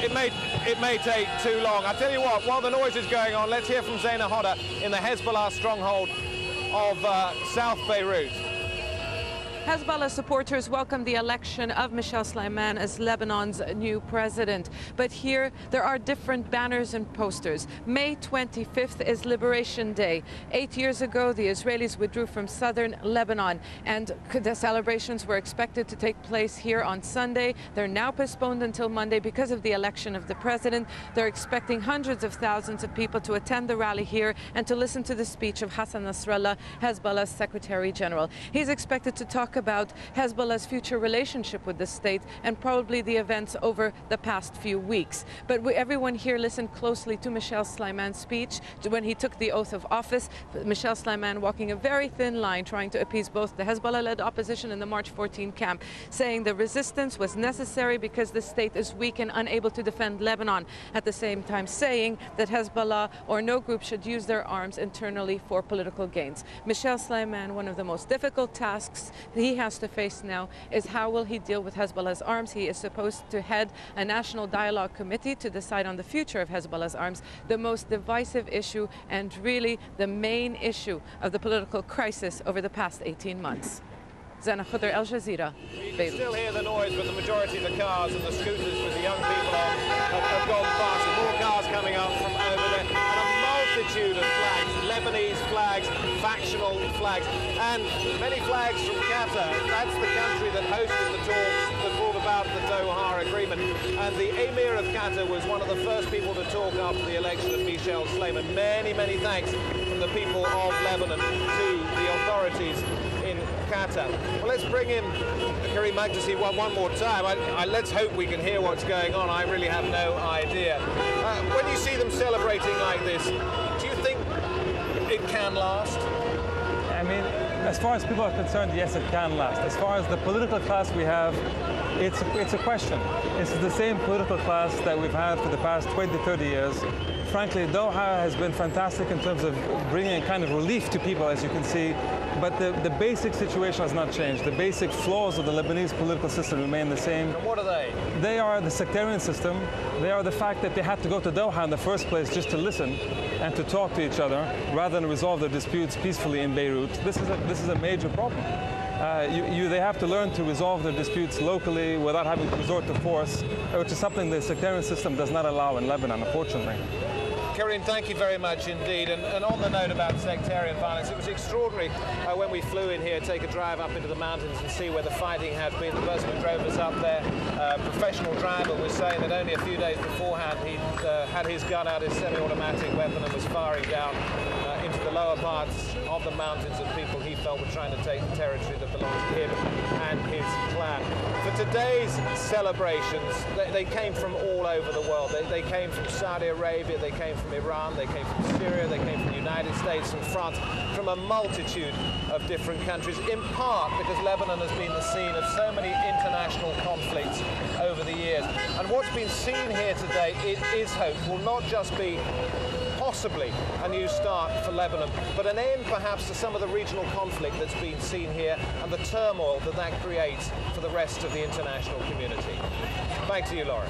it may take too long. I tell you what, while the noise is going on, let's hear from Zaina Hoda in the Hezbollah stronghold of South Beirut. Hezbollah supporters welcome the election of Michel Sleiman as Lebanon's new president. But here, there are different banners and posters. May 25th is Liberation Day. 8 years ago, the Israelis withdrew from southern Lebanon, and the celebrations were expected to take place here on Sunday. They're now postponed until Monday because of the election of the president. They're expecting hundreds of thousands of people to attend the rally here and to listen to the speech of Hassan Nasrallah, Hezbollah's Secretary General. He's expected to talk about Hezbollah's future relationship with the state and probably the events over the past few weeks. But everyone here listened closely to Michel Sleiman's speech when he took the oath of office. Michel Sleiman walking a very thin line, trying to appease both the Hezbollah-led opposition and the March 14 camp, saying the resistance was necessary because the state is weak and unable to defend Lebanon. At the same time saying that Hezbollah or no group should use their arms internally for political gains. Michel Sleiman, one of the most difficult tasks he has to face now is how will he deal with Hezbollah's arms. He is supposed to head a national dialogue committee to decide on the future of Hezbollah's arms, the most divisive issue and really the main issue of the political crisis over the past 18 months. Zaina Hoda, Al Jazeera, Beirut. You can still hear the noise, but the majority of the cars and the scooters with the young people on have gone past. There's more cars coming up from over there, and a multitude of flags, Lebanese flags, factional flags, and many flags from Qatar. That's the country that hosted the talks that brought about the Doha Agreement. And the Emir of Qatar was one of the first people to talk after the election of Michel Sleiman. Many, many thanks from the people of Lebanon to the authorities in Qatar. Well, let's bring in Karim Magdisi one more time. Let's hope we can hear what's going on. I really have no idea. When you see them celebrating like this, do you think it can last? I mean, as far as people are concerned, yes, it can last. As far as the political class we have, it's a question. It's the same political class that we've had for the past 20, 30 years. Frankly, Doha has been fantastic in terms of bringing kind of relief to people, as you can see, but the basic situation has not changed. The basic flaws of the Lebanese political system remain the same. And what are they? They are the sectarian system. They are the fact that they had to go to Doha in the first place just to listen and to talk to each other rather than resolve their disputes peacefully in Beirut. This is a major problem. They have to learn to resolve their disputes locally without having to resort to force, which is something the sectarian system does not allow in Lebanon, unfortunately. Karim, thank you very much indeed. And on the note about sectarian violence, it was extraordinary when we flew in here, take a drive up into the mountains and see where the fighting had been. The person who drove us up there, professional driver, was saying that only a few days beforehand he had his gun out, his semi-automatic weapon, and was firing down into the lower parts of the mountains of people he felt were trying to take the territory that belonged to him and his clan. For today's celebrations, they came from all over the world. They came from Saudi Arabia, they came from Iran, they came from Syria, they came from the United States and France, from a multitude of different countries, in part because Lebanon has been the scene of so many international conflicts over the years. And what's been seen here today, it is hope, will not just be possibly a new start for Lebanon, but an end perhaps to some of the regional conflict that's been seen here and the turmoil that creates for the rest of the international community. Back to you, Lauren.